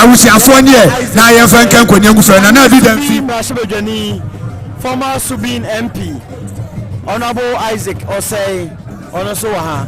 awusiafo ne na ye fa nkan kwanya ngufra na evidence former Subin MP Honorable Isaac Osei Onoso ha.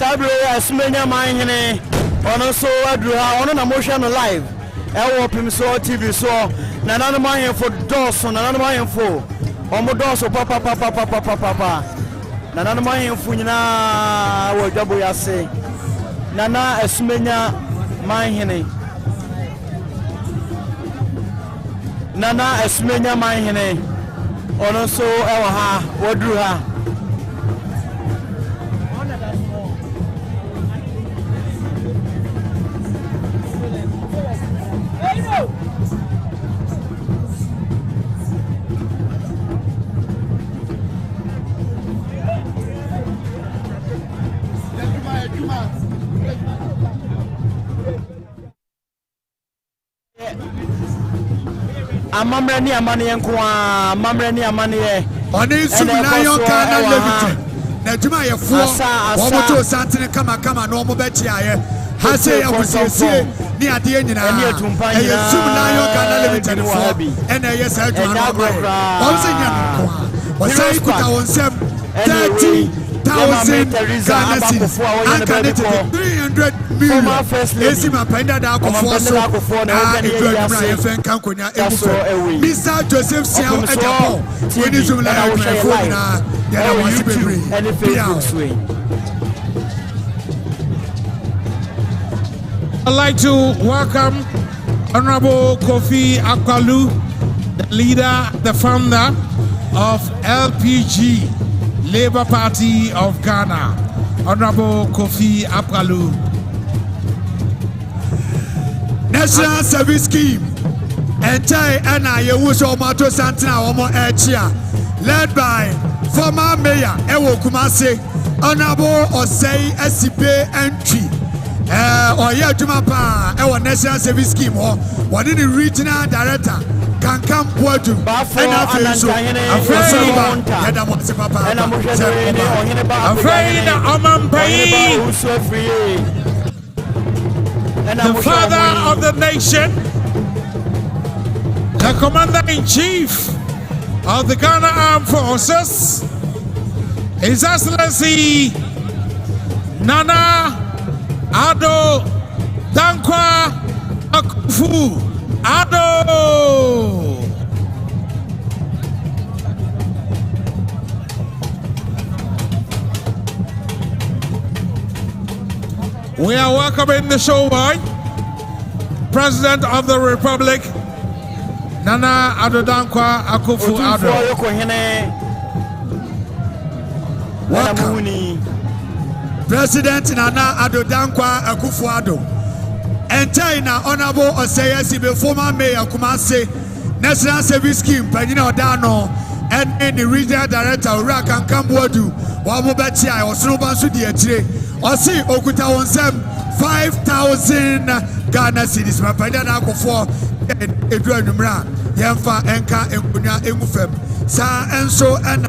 Sabre asmenya manhene ono so adru ha ono na motion live e wo Opemsuo TV so na nanu manhen fo doso na nanu manhen fo omo doso papa na nanu manhen fo nyina wo dwabo yase na asmenya manhene nana asmenya manhene ono so e wo ha wodru ha amamre ni amane yenko amamre ni amane ye oni sumina yo kana levite na djuma ye fo wo moto santene kama no mo be tiaye ha se ya busiesie ni ade nyina e sumina yo kana levite fo ena ye sa djuma wo se nya ko wo sai kuta wonsem 30,000 Ghana cedis and connected 300 million. Esi mapenda da Kufuor so na edwuma ye fen kan konya egufe. Mr. Joseph Siao Ejapo when is you like my phone na ya na wasi bebre. I'd like to welcome Honorable Kofi Akwalu, the leader, the founder of LPG, Labour Party of Ghana. Honorable Kofi Akwalu. National Service Scheme. Entai ena yewuso mato santina omo echia. Led by former mayor Ewo Kumase, Honorable Osei Esipe Entry. Oye Jumapa, Ewo National Service Scheme ho. Wadi the regional director. Kankam Poju and Opemsuo. I'm the father of the nation, the commander-in-chief of the Ghana Armed Forces, His Excellency Nana Ado Dankwa Akufuor Ado. We are welcoming the show boy, President of the Republic, Nana Ado Dankwa Akufuor Ado. Welcome, President Nana Ado Dankwa Akufuor Ado. Entai na Honorable Osei Esipe former mayor Kumase National Service Scheme Panyina Odano and the regional director Ura Kankam Bodu wa mo betia osoro banso di atire osi okuta wonsem 5,000 Ghana cedis ma panya na akofo edu anumra yemfa enka enkunya engufem sa enso en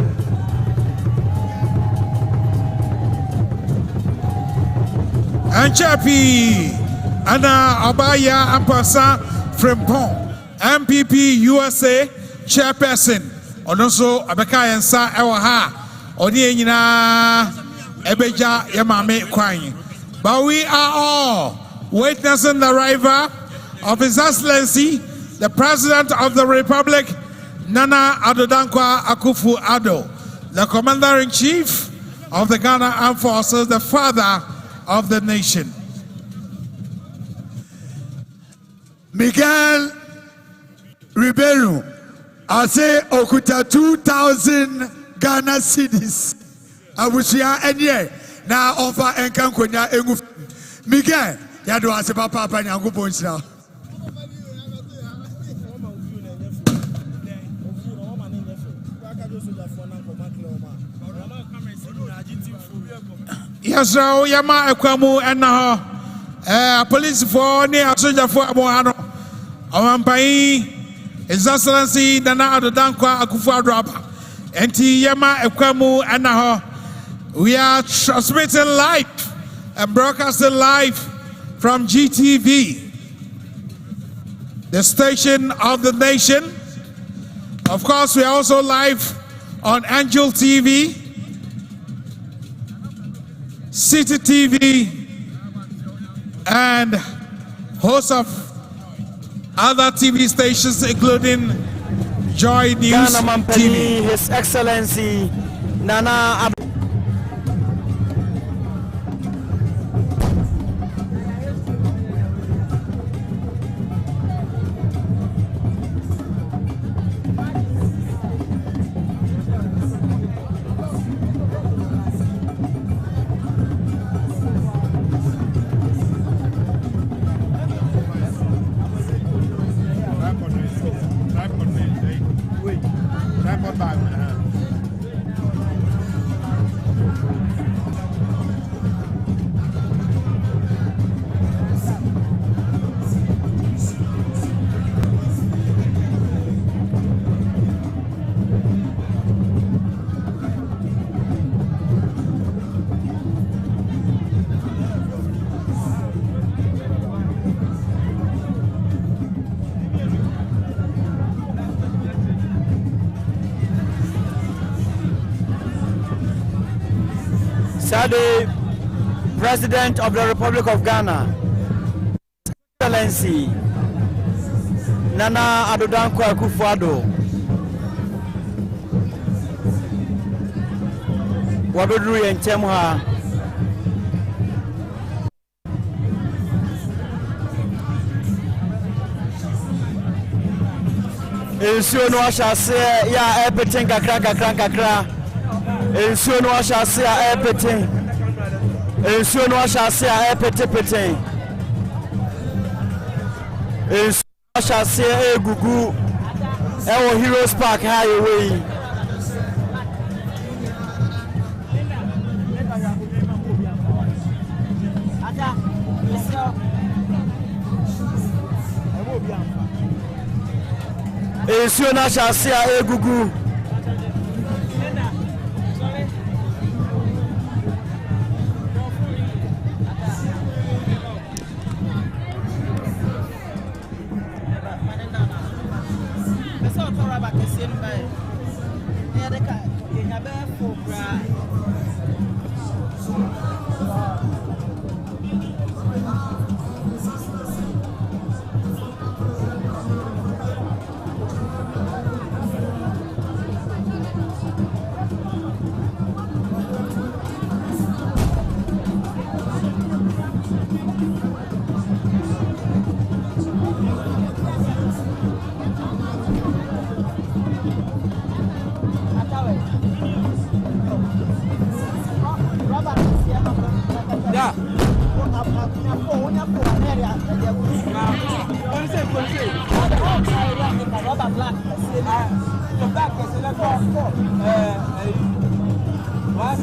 Anchapi Ana Abaya Ampasa Frempong MPP USA chairperson Onoso Abeka Yensa Ewaha Oni Nyina Ebeja Yamame Kwany. But we are all witnessing the arrival of His Excellency the President of the Republic Nana Ado Dankwa Akufuor Ado, the Commander-in-Chief of the Ghana Armed Forces, the father of the nation. Miguel Ribeiro, I say okuta 2,000 Ghana cedis. Abusia enye na onfa enka nkonya engu Miguel ya do ase papa nyankopon nhyira Yasra yama ekwamu ena ho police for ne asoja for abohano Omampai His Excellency Nana Ado Dankwa Akufo-Addo enti yama ekwamu ena ho. We are transmitting live and broadcasting live from GTV, the station of the nation. Of course, we are also live on Angel TV, City TV, and hosts of other TV stations, including Joy News TV. His Excellency Nana Aba Sade, President of the Republic of Ghana, Excellency Nana Ado Dankwa Akufo-Addo, wabeduru yentem ha ensuo no ahyase ya epeten kakra ensuo no ahyase ya epeten ensuo no ahyase ya epetepeten ensuo ahyase ya egugu ewo Heroes Park highway ensuo no ahyase ya egugu Once,